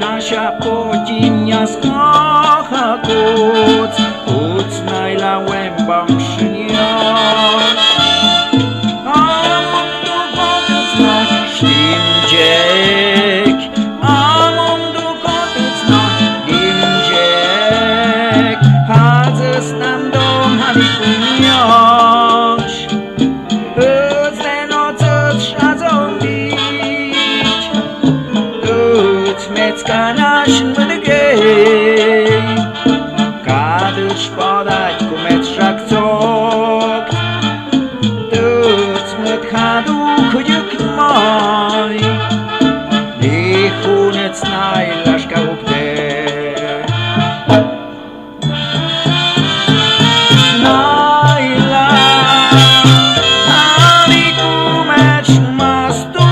Nasza podziemia skocha kuc najla łębą szynior. A mam tu kotu znać sztim dziek, a mam tu kotu znać sztim dziek. Chadzę tam dom, a mi kumioś, z nocy trzadzą bić. Mecka naszym mydgej, kadysz podać kumetrzak cok. Tuc myt chadu kudziuk moj, i chunec najlaszka upte. Najla, ali kumecz mastu.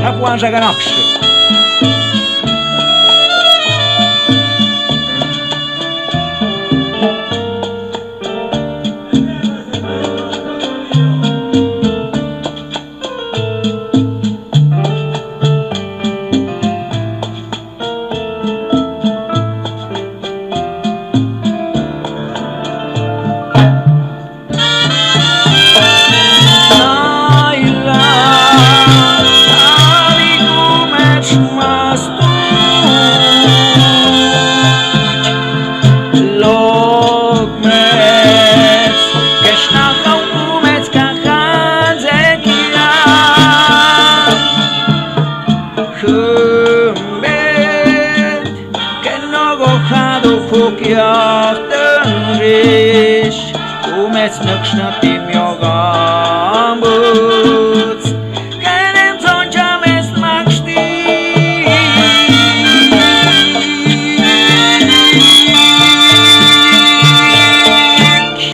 Kapłan żaganokszy. Kukiach ten ryś, umec nöksz na tym jogam.